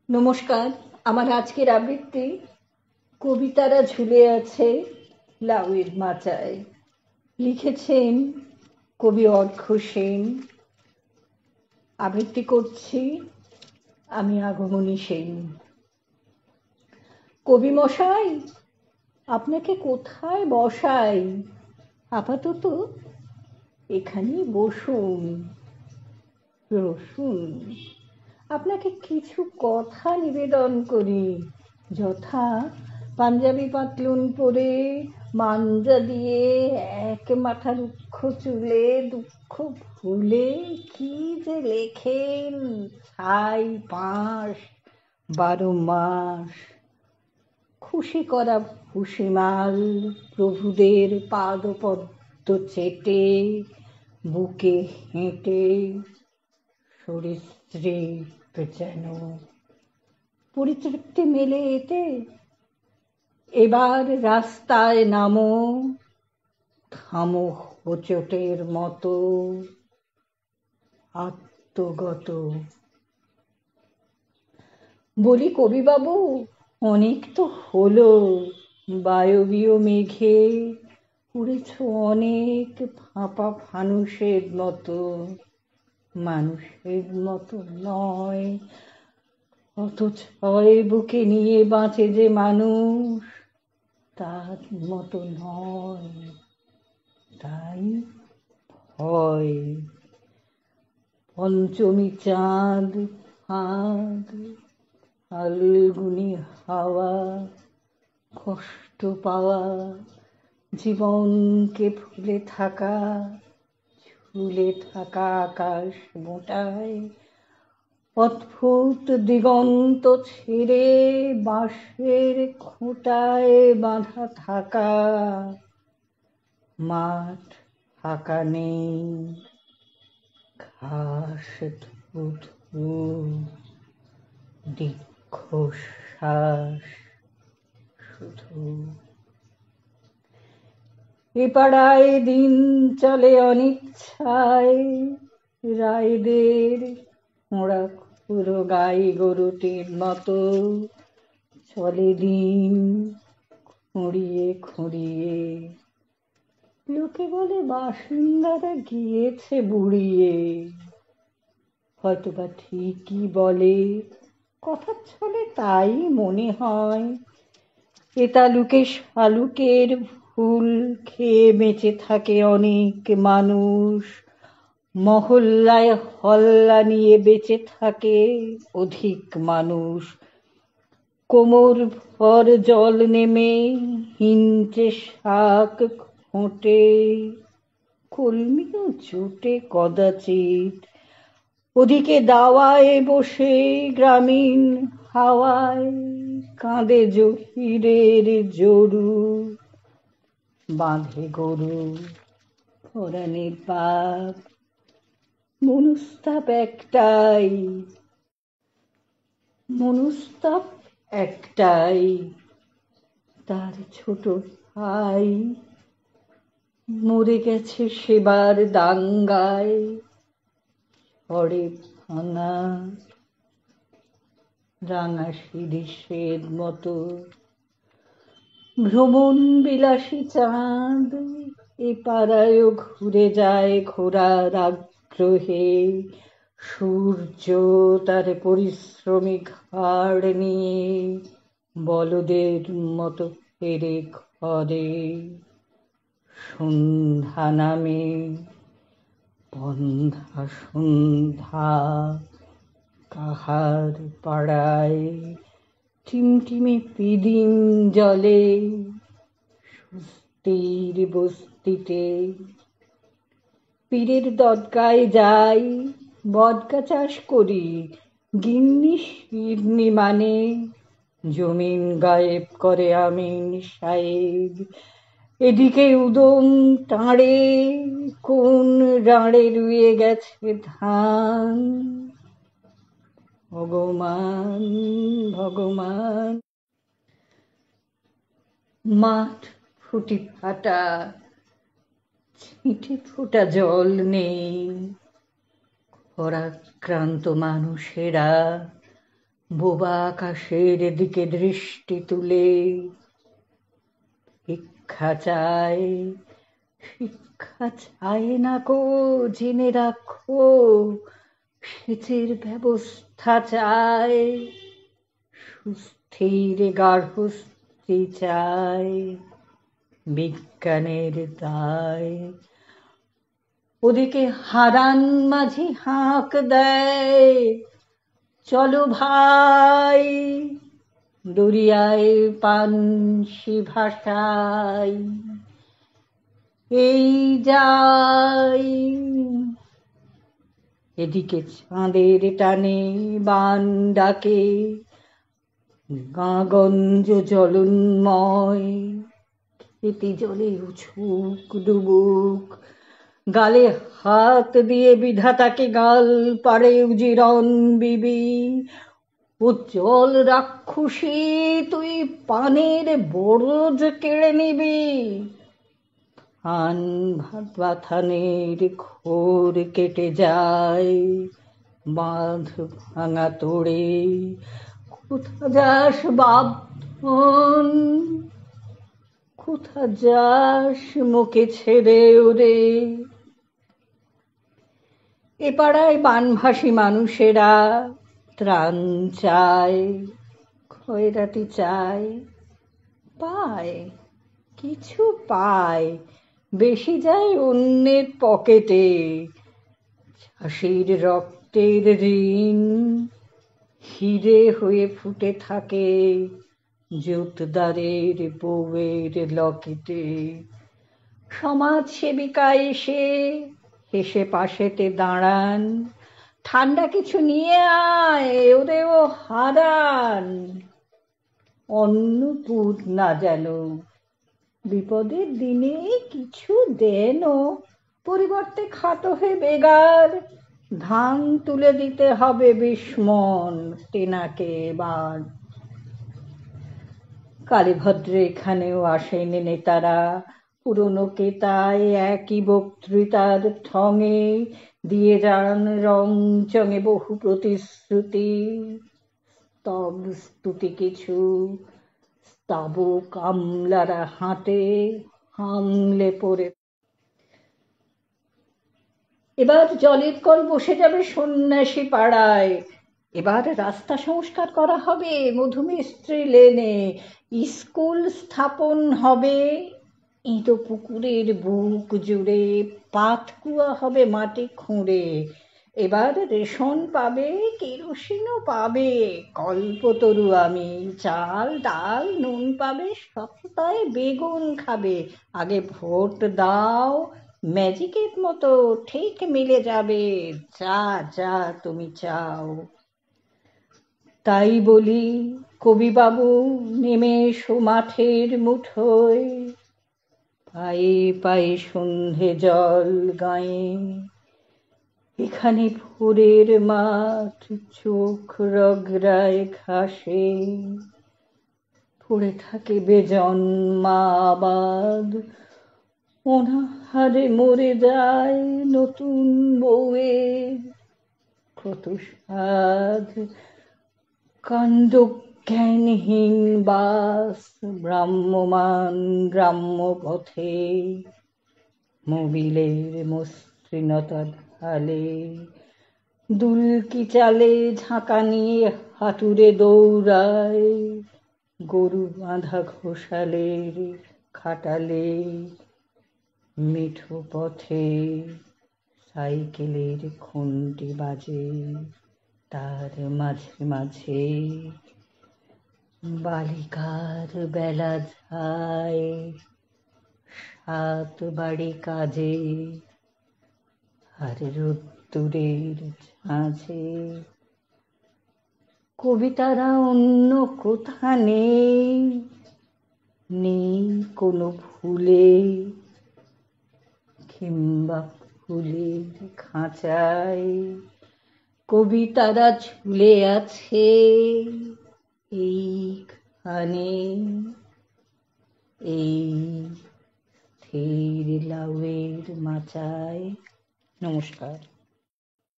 নমস্কার। আমার আজকের আবৃত্তি কবিতারা ঝুলে আছে লাউয়ের মাচায়। লিখেছেন কবি অর্ঘ্য সেন। আবৃত্তি করছি আমি আগমনী সেন। কবি মশাই, আপনাকে কোথায় বসাই? আপাতত এখানেই বসুন। রসুন, আপনাকে কিছু কথা নিবেদন করি। যথা, পাঞ্জাবি পাতলুন পরে মাঞ্জা দিয়ে এক মাথা রুক্ষ চুলে দুঃখ ভুলে কি যে লেখেন ছাই পাঁশ 12 মাস। খুশি করা ভুসিমাল প্রভুদের পাদপদ্ম চেটে বুকে হেঁটে সরীসৃপ যেন পরিতৃপ্তি মেলে এতে। এবার রাস্তায় নামো, থামো হোঁচটের মতো আত্মগত। বলি কবিবাবু, অনেক তো হলো। বায়বীয় মেঘে উড়েছ অনেক ফাঁপা ফানুষের মতো। মানুষের মতো নয়, অথচ বুকে নিয়ে বাঁচে যে মানুষ তার মতো নয়। তাই ভয়। পঞ্চমী চাঁদ, ফাঁদ, ফাল্গুনি হাওয়া, কষ্ট পাওয়া, জীবনকে ভুলে থাকা, ঝুলে থাকা আকাশ মোটায়, অদ্ভুত দিগন্ত ছেড়ে বাঁশের খোঁটায় বাঁধা থাকা। মাঠ ফাঁকা নেই, ঘাস ধূ, দীর্ঘশ্বাস শুধু। এ পাড়ায় দিন চলে অনিচ্ছায়, রায়দের ওরা পুরো গাই গরুটির মতো চলে দিন খুঁড়িয়ে খুঁড়িয়ে। লোকে বলে বাসিন্দারা গিয়েছে বুড়িয়ে। হয়তোবা ঠিকই বলে, কথার ছলে তাই মনে হয়। এ তালুকে শালুকের ফুল খেয়ে বেঁচে থাকে অনেক মানুষ। মহল্লায় হল্লা নিয়ে বেঁচে থাকে অধিক মানুষ। কোমর ভর জল নেমে হিঞ্চে শাক ফোটে, কলমিও জোটে কদাচিৎ। ওদিকে দাওয়ায় বসে গ্রামীণ হাওয়ায় কাঁদে জহিরের জরু, বাঁধে গরু পরাণের পাপ। মনুস্তাপ একটাই, মনুস্তাপ একটাই, তার ছোট ভাই মরে গেছে সেবার দাঙ্গায়, ঝড়ে ভাঙা রাঙা শিরিষের মতো। ভ্রমণ বিলাসী চাঁদ এ পাড়ায়ও ঘুরে যায় ঘোরার আগ্রহে। সূর্য তার পরিশ্রমী ঘাড় নিয়ে বলদের মতো ফেরে ঘরে। সন্ধ্যা নামে, বন্ধা সন্ধ্যা, কাহার পাড়ায় টিমটিমে পিদিম জলে সুস্থির বস্তিতে। পীরের দরগায় যাই, বদকা চাষ করি, গিন্নি শিরনি মানে জমিন গায়েব করে আমিন সাহেব। এদিকে উদম টাঁড়ে কোন রাঁড়ে রুয়ে গেছে ধান। ভগবান ভগবান। মাঠ ফুটি ফাটা, ছিটে ফোটা জল নেই। খরাক্রান্ত মানুষেরা বোবা আকাশের দিকে দৃষ্টি তুলে শিক্ষা চায়, শিক্ষা চায় না কো জেনে রাখো, সেচের ব্যবস্থা চায়, সুস্থির গার্হস্থ্যি চায়, বিজ্ঞানের দায়। ওদিকে হারান মাঝি হাঁক দেয়, চলো ভাই দরিয়ায় পানসি ভাষাই, এই যাই। এদিকে চাঁদের টানে বান ডাকে, গাঁগঞ্জ জলন্ময়, খেতি জলে উছুক ডুবুক, গালে হাত দিয়ে বিধাতাকে গাল পারে উজিরন বিবি। উজ্জ্বল রাক্ষসী তুই পানের বরজ কেড়ে নিবি, আন ভাত বাথানের খোর কেটে যায়, বাঁধ ভাঙা তোড়ে কোথা যাস বাপন, কোথা যাস মুখে ছেড়ে ওরে। এ পাড়ায় বানভাসী মানুষেরা ত্রাণ চায়, খয়রাতি চায়, পায় কিছু পায়, বেশি যায় অন্যের পকেটে। চাষির রক্তের ঋণ হিরে হয়ে ফুটে থাকে জোতদারের বউয়ের লকেটে। সমাজ সেবিকা এসে হেসে পাশেতে দাঁড়ান, ঠান্ডা কিছু নিয়ে আয় ওরে ও হারান। অন্নপূর্ণা যেন বিপদের দিনে কিছু দেন, পরিবর্তে খাটো হয়ে বেগার ধান তুলে দিতে হবে বিস্মন তেনাকে এবার। কালীভদ্রে এখানেও আসেন নেতারা, পুরনো কেতায় একই বক্তৃতার ঠঙে দিয়ে যান রং চঙে বহু প্রতিশ্রুতি। স্তব স্তুতি কিছু, স্তাবক আমলারা হাঁটে হামলে পড়ে। এবার জলের কল বসে যাবে সন্ন্যাসী পাড়ায়, এবার রাস্তা সংস্কার করা হবে মধুমিস্ত্রি লেনে, স্কুল স্থাপন হবে ইঁদো পুকুরের বুক জুড়ে, পাতকুয়া হবে মাটি খুঁড়ে। এবার রেশন পাবে, কেরোসিনও পাবে, কল্পতরু আমি, চাল ডাল নুন পাবে, সপ্তাহে বেগুন খাবে। আগে ভোট দাও, ম্যাজিকের মতো ঠিক মিলে যাবে যা যা তুমি চাও। তাই বলি কবিবাবু নেমে এসো মাঠের মুঠোয়, পায়ে পায়ে সন্ধে জল গায়ে। এখানে ভোরের মাঠ চোখ রগড়ায় ঘাসে, পড়ে থাকে বেজন্মা আবাদ, অনাহারে মরে যায় নতুন বউয়ের কত সাধ। কাণ্ডজ্ঞানহীন বাস ভ্রাম্যমান গ্রাম্য পথে, মোবিলের মসৃণতা ঢালে, দুলকি চালে ঝাঁকা নিয়ে হাতুড়ে দৌড়ায়, গরু বাঁধা ঘোষালের খাটালে, মিঠো পথে সাইকেলের ঘন্টি বাজে, তার মাঝে মাঝে বালিকার বেলা যায় সাত বাড়ি কাজে, আর রোদ্দুরের ঝাঁঝে। কবিতারা অন্য কোথা নেই, নেই কোনো ভুলে, কিংবা ফুলের খাঁচায় কবিতারা ঝুলে আছে এইখানে, এই স্থির লাউয়ের মাচায়। নমস্কার।